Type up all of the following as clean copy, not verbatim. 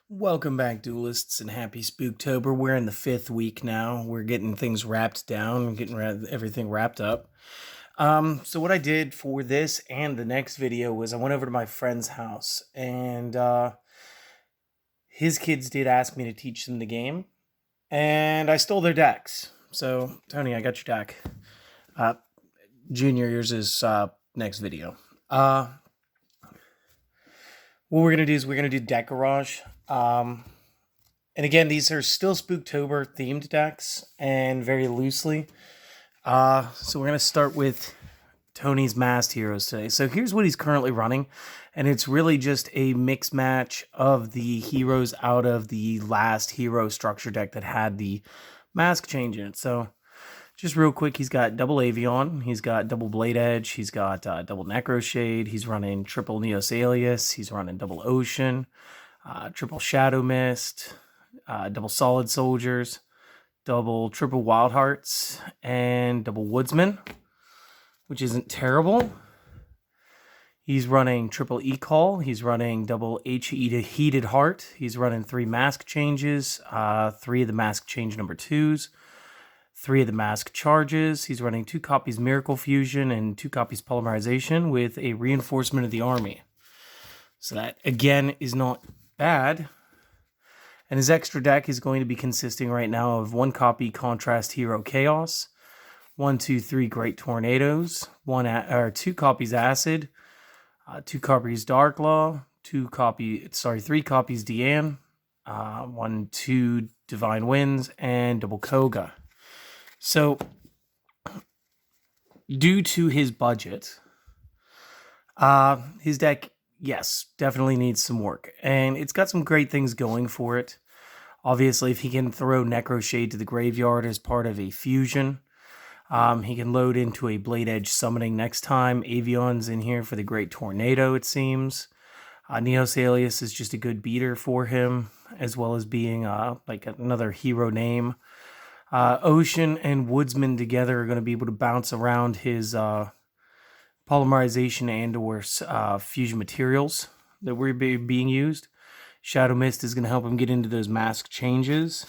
Welcome back, duelists, and happy Spooktober. We're in the 5th week now. We're getting things wrapped down, getting everything wrapped up. So what I did for this and the next video was I went over to my friend's house, and his kids did ask me to teach them the game, and I stole their decks. So, Tony, I got your deck. Junior, yours is next video. What we're going to do is we're going to do Deck Garage. And again, these are still Spooktober themed decks and very loosely. So we're going to start with Tony's Masked Heroes today. So here's what he's currently running. And it's really just a mix match of the heroes out of the last hero structure deck that had the mask change in it. So just real quick, he's got double Avion, he's got double Blade Edge, he's got double Necroshade, he's running triple Neos Alias, he's running double Ocean, triple Shadow Mist, double Solid Soldiers, double triple Wild Hearts, and double Woodsman, which isn't terrible. He's running triple E-Call, he's running double Heated Heart, he's running 3 mask changes, 3 of the mask change number 2s, 3 of the mask charges. He's running 2 copies Miracle Fusion and 2 copies Polymerization with a reinforcement of the army. So that, again, is not bad. And his extra deck is going to be consisting right now of 1 copy Contrast Hero Chaos, 1, 2, 3 Great Tornadoes, 2 copies Acid, 2 copies Dark Law, 3 copies Deanne, 1, 2 Divine Winds, and double Koga. So, due to his budget, his deck, yes, definitely needs some work. And it's got some great things going for it. Obviously, if he can throw Necroshade to the graveyard as part of a fusion, he can load into a Blade Edge summoning next time. Avion's in here for the Great Tornado, it seems. Neos Alias is just a good beater for him, as well as being like another hero name. Ocean and Woodsman together are going to be able to bounce around his polymerization and or fusion materials that were being used. Shadow Mist is going to help him get into those mask changes.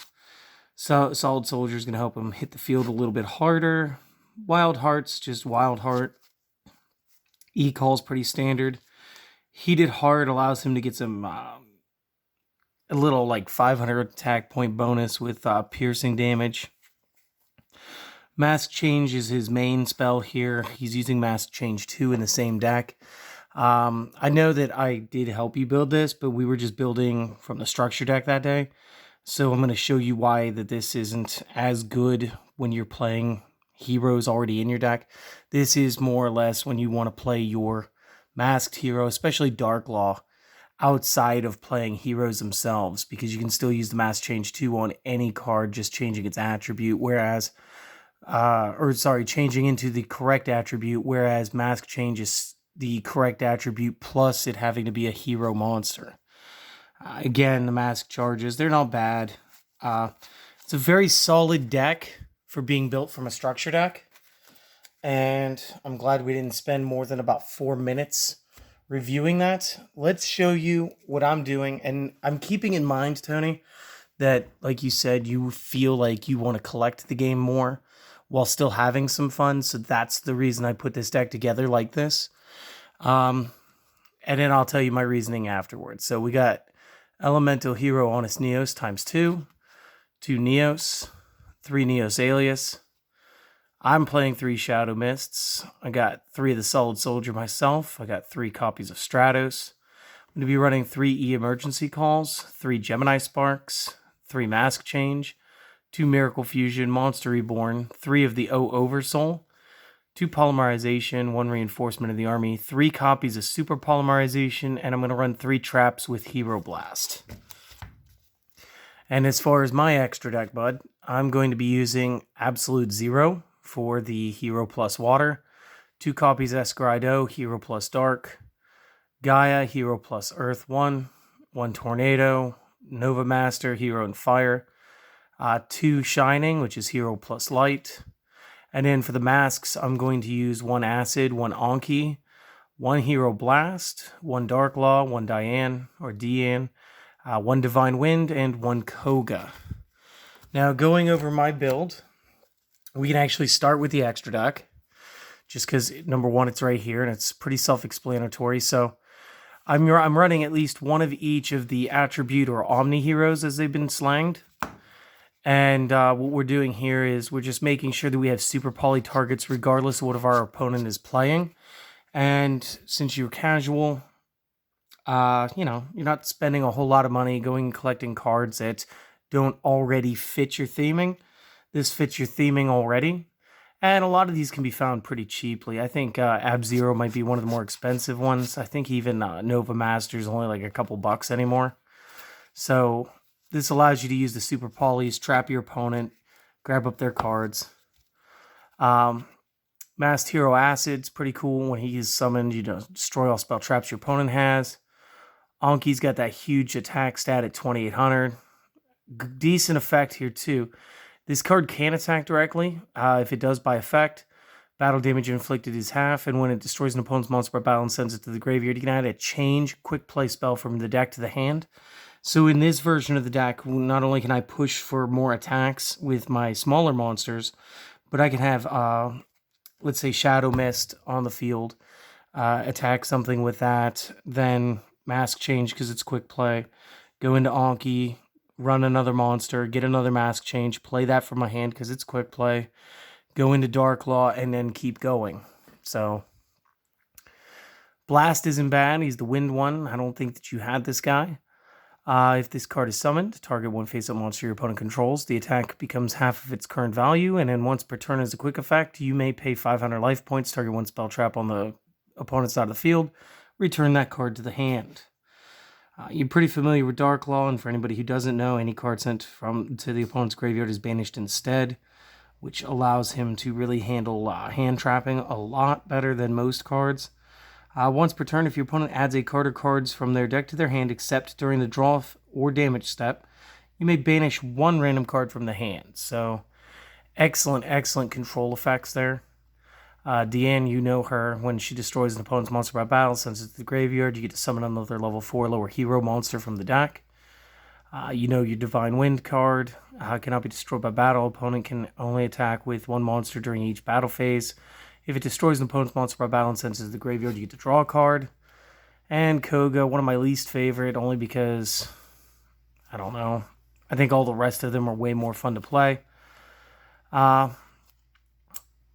Solid Soldier is going to help him hit the field a little bit harder. Wild Heart's just Wild Heart. E-Call's pretty standard. Heated Heart allows him to get some a little like 500 attack point bonus with piercing damage. Mask Change is his main spell here. He's using Mask Change 2 in the same deck. I know that I did help you build this, but we were just building from the structure deck that day. So I'm going to show you why that this isn't as good when you're playing heroes already in your deck. This is more or less when you want to play your masked hero, especially Dark Law, outside of playing heroes themselves, because you can still use the Mask Change 2 on any card, just changing its attribute, whereas changing into the correct attribute, whereas Mask Change is the correct attribute plus it having to be a hero monster. Again, the mask charges, they're not bad. It's a very solid deck for being built from a structure deck. And I'm glad we didn't spend more than about 4 minutes reviewing that. Let's show you what I'm doing. And I'm keeping in mind, Tony, that, like you said, you feel like you want to collect the game more while still having some fun. So that's the reason I put this deck together like this. And then I'll tell you my reasoning afterwards. So we got Elemental Hero Honest Neos times 2, 2 Neos, 3 Neos Alias. I'm playing 3 Shadow Mists. I got 3 of the Solid Soldier myself. I got 3 copies of Stratos. I'm going to be running 3 E Emergency Calls, 3 Gemini Sparks, 3 Mask Change, 2 Miracle Fusion, Monster Reborn, 3 of the O Oversoul, 2 Polymerization, 1 Reinforcement of the Army, 3 copies of Super Polymerization, and I'm going to run 3 traps with Hero Blast. And as far as my extra deck, bud, I'm going to be using Absolute Zero for the Hero plus Water, 2 copies Escarido, Hero plus Dark, Gaia, Hero plus Earth 1, 1 Tornado, Nova Master, Hero and Fire, 2 Shining, which is Hero plus Light. And then for the masks, I'm going to use 1 Acid, 1 Anki, 1 Hero Blast, 1 Dark Law, 1 Diane, one Divine Wind, and one Koga. Now, going over my build, we can actually start with the extra deck, just because, number one, it's right here, and it's pretty self-explanatory. So I'm running at least one of each of the attribute or omni heroes as they've been slanged. And what we're doing here is we're just making sure that we have super poly targets regardless of what our opponent is playing. And since you're casual, you're not spending a whole lot of money going and collecting cards that don't already fit your theming. This fits your theming already. And a lot of these can be found pretty cheaply. I think Ab-Zero might be one of the more expensive ones. I think even Nova Master is only like a couple bucks anymore. So this allows you to use the super polys, trap your opponent, grab up their cards. Masked Hero Acid's pretty cool. When he is summoned, destroy all spell traps your opponent has. Anki's got that huge attack stat at 2800. Decent effect here too. This card can attack directly. If it does by effect, battle damage inflicted is half, and when it destroys an opponent's monster by battle and sends it to the graveyard, you can add a change quick play spell from the deck to the hand. So in this version of the deck, not only can I push for more attacks with my smaller monsters, but I can have, let's say, Shadow Mist on the field, attack something with that, then mask change because it's quick play, go into Anki, run another monster, get another mask change, play that from my hand because it's quick play, go into Darklaw, and then keep going. So Blast isn't bad. He's the wind one. I don't think that you had this guy. If this card is summoned, target one face-up monster your opponent controls. The attack becomes half of its current value, and then once per turn as a quick effect, you may pay 500 life points, target one spell trap on the opponent's side of the field, return that card to the hand. You're pretty familiar with Darklaw, and for anybody who doesn't know, any card sent to the opponent's graveyard is banished instead, which allows him to really handle hand trapping a lot better than most cards. Once per turn, if your opponent adds a card or cards from their deck to their hand, except during the draw or damage step, you may banish one random card from the hand. So, excellent control effects there. Deanne, you know her. When she destroys an opponent's monster by battle, sends it to the graveyard, you get to summon another level 4 lower hero monster from the deck. Your Divine Wind card cannot be destroyed by battle. Opponent can only attack with one monster during each battle phase. If it destroys an opponent's monster by battle and sends it to the graveyard, you get to draw a card. And Koga, one of my least favorite, only because, I don't know, I think all the rest of them are way more fun to play.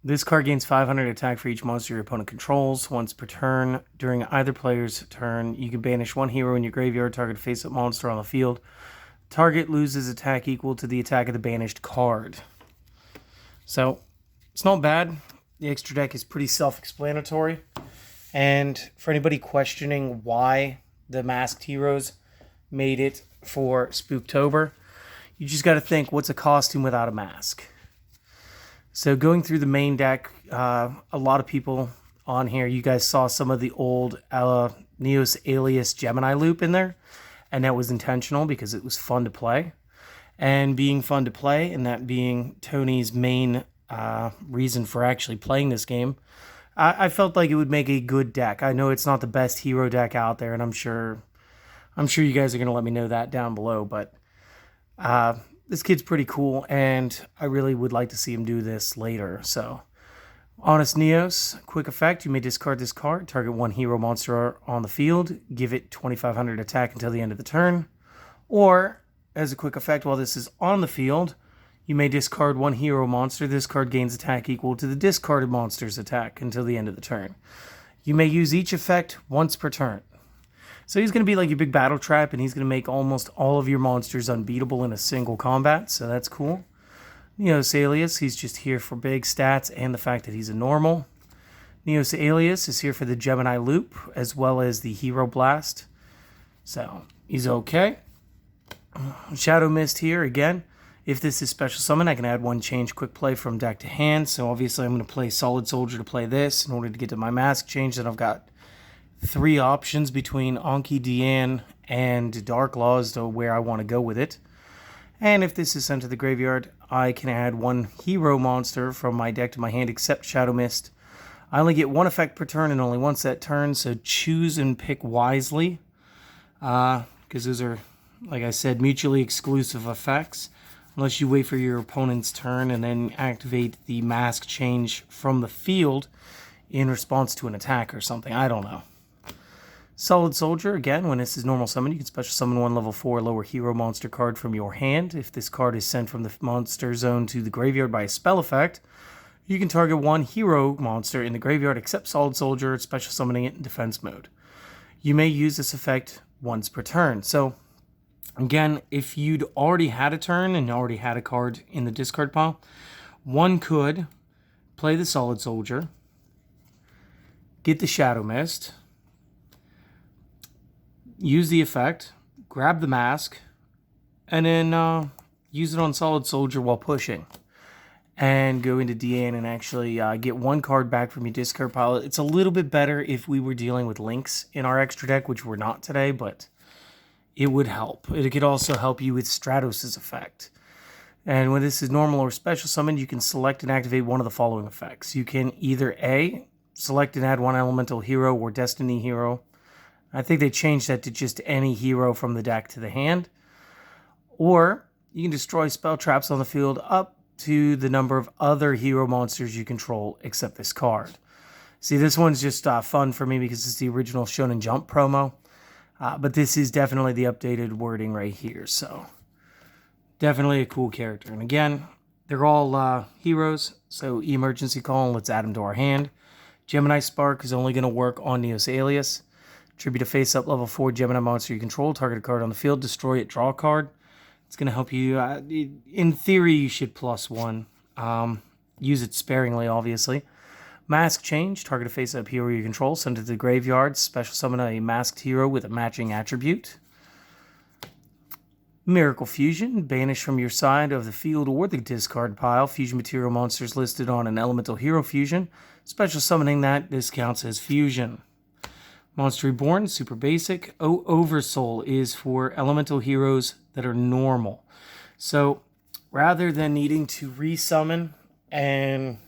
This card gains 500 attack for each monster your opponent controls. Once per turn, during either player's turn, you can banish one hero in your graveyard, target a face-up monster on the field. Target loses attack equal to the attack of the banished card. So, it's not bad. The extra deck is pretty self-explanatory. And for anybody questioning why the Masked Heroes made it for Spooktober, you just got to think, what's a costume without a mask? So going through the main deck, a lot of people on here, you guys saw some of the old Neos Alias Gemini loop in there, and that was intentional because it was fun to play. And being fun to play, and that being Tony's main reason for actually playing this game, I felt like it would make a good deck. I know it's not the best hero deck out there, and I'm sure you guys are going to let me know that down below, but this kid's pretty cool, and I really would like to see him do this later. So, Honest Neos, quick effect, you may discard this card, target one hero monster on the field, give it 2500 attack until the end of the turn, or, as a quick effect while this is on the field, you may discard one hero monster. This card gains attack equal to the discarded monster's attack until the end of the turn. You may use each effect once per turn. So he's going to be like your big battle trap, and he's going to make almost all of your monsters unbeatable in a single combat, so that's cool. Neos Alias, he's just here for big stats and the fact that he's a normal. Neos Alias is here for the Gemini Loop, as well as the Hero Blast. So, he's okay. Shadow Mist here, again. If this is special summon, I can add one change quick play from deck to hand. So obviously I'm going to play Solid Soldier to play this in order to get to my mask change. Then I've got 3 options between Anki, Deanne, and Darklaw as to where I want to go with it. And if this is sent to the graveyard, I can add one hero monster from my deck to my hand except Shadow Mist. I only get 1 effect per turn and only once that turn, so choose and pick wisely. Because those are Like I said, mutually exclusive effects, unless you wait for your opponent's turn and then activate the mask change from the field in response to an attack or something. I don't know. Solid Soldier, again, when this is normal summon, you can special summon one level 4 lower hero monster card from your hand. If this card is sent from the monster zone to the graveyard by a spell effect, you can target one hero monster in the graveyard except Solid Soldier, special summoning it in defense mode. You may use this effect once per turn. So, again, if you'd already had a turn and already had a card in the discard pile, one could play the Solid Soldier, get the Shadow Mist, use the effect, grab the mask, and then use it on Solid Soldier while pushing. And go into DN and actually get one card back from your discard pile. It's a little bit better if we were dealing with links in our extra deck, which we're not today, but it would help. It could also help you with Stratos' effect. And when this is normal or special summon, you can select and activate one of the following effects. You can either A, select and add one elemental hero or destiny hero. I think they changed that to just any hero from the deck to the hand. Or you can destroy spell traps on the field up to the number of other hero monsters you control except this card. See, this one's just fun for me because it's the original Shonen Jump promo. But this is definitely the updated wording right here. So definitely a cool character. And again, they're all heroes. So Emergency Call, let's add them to our hand. Gemini Spark is only going to work on Neos Alias. Tribute a face-up level 4 Gemini monster you control. Target a card on the field. Destroy it. Draw a card. It's going to help you. In theory, you should +1. Use it sparingly, obviously. Mask Change. Target a face-up hero you control. Send it to the graveyard. Special summon a masked hero with a matching attribute. Miracle Fusion. Banish from your side of the field or the discard pile fusion material monsters listed on an elemental hero fusion. Special summoning that. This counts as fusion. Monster Reborn, super basic. Oversoul is for elemental heroes that are normal. So rather than needing to resummon and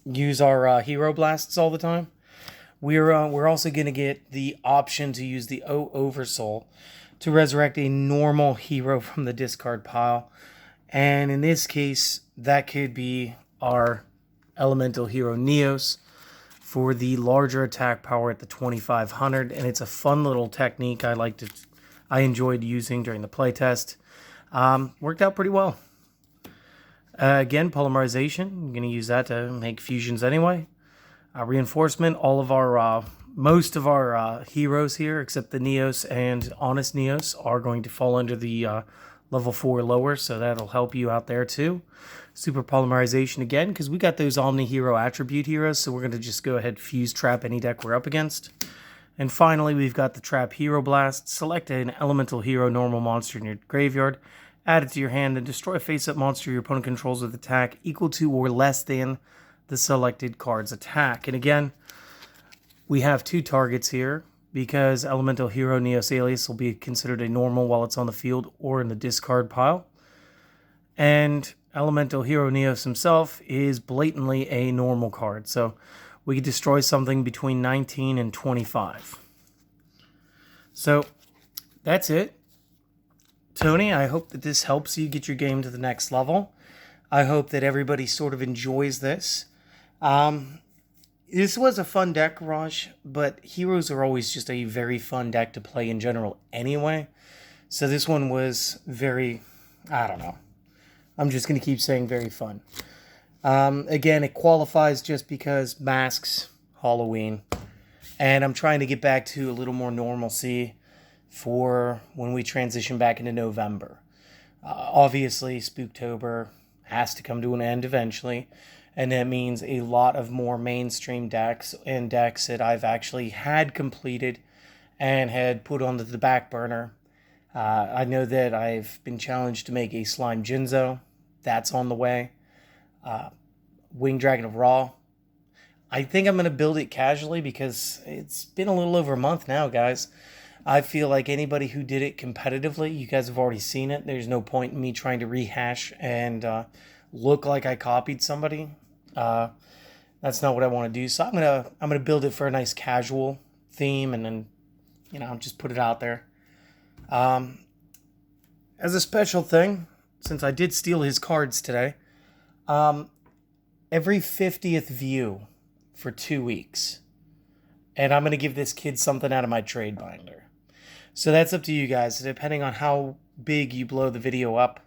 use our hero blasts all the time, we're also going to get the option to use the Oversoul to resurrect a normal hero from the discard pile. And in this case, that could be our elemental hero Neos, for the larger attack power at the 2500, and it's a fun little technique I enjoyed using during the playtest. Worked out pretty well. Again, polymerization. I'm going to use that to make fusions anyway. Reinforcement. Most of our heroes here, except the Neos and Honest Neos, are going to fall under the level 4 lower, so that'll help you out there too. Super polymerization again, because we got those Omni Hero attribute heroes, so we're going to just go ahead and fuse trap any deck we're up against. And finally, we've got the Trap Hero Blast. Select an elemental hero normal monster in your graveyard, add it to your hand, and destroy a face-up monster your opponent controls with attack equal to or less than the selected card's attack. And again, we have 2 targets here, because elemental hero Neos Alias will be considered a normal while it's on the field or in the discard pile. And elemental hero Neos himself is blatantly a normal card. So we could destroy something between 19 and 25. So that's it. Tony, I hope that this helps you get your game to the next level. I hope that everybody sort of enjoys this. This was a fun deck, Raj, but heroes are always just a very fun deck to play in general anyway. So this one was very, I don't know. I'm just going to keep saying very fun. Again, it qualifies just because masks, Halloween, and I'm trying to get back to a little more normalcy for when we transition back into November. Obviously, Spooktober has to come to an end eventually, and that means a lot of more mainstream decks and decks that I've actually had completed and had put onto the back burner. I know that I've been challenged to make a Slime Jinzo. That's on the way. Winged Dragon of Ra. I think I'm going to build it casually because it's been a little over a month now, guys. I feel like anybody who did it competitively, you guys have already seen it. There's no point in me trying to rehash and look like I copied somebody. That's not what I want to do. So I'm gonna build it for a nice casual theme, and then just put it out there. as a special thing, since I did steal his cards today, every 50th view for 2 weeks. And I'm going to give this kid something out of my trade binder. So that's up to you guys. Depending on how big you blow the video up,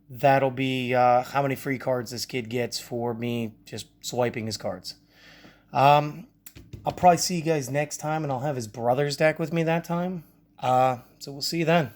that'll be how many free cards this kid gets for me just swiping his cards. I'll probably see you guys next time, and I'll have his brother's deck with me that time. So we'll see you then.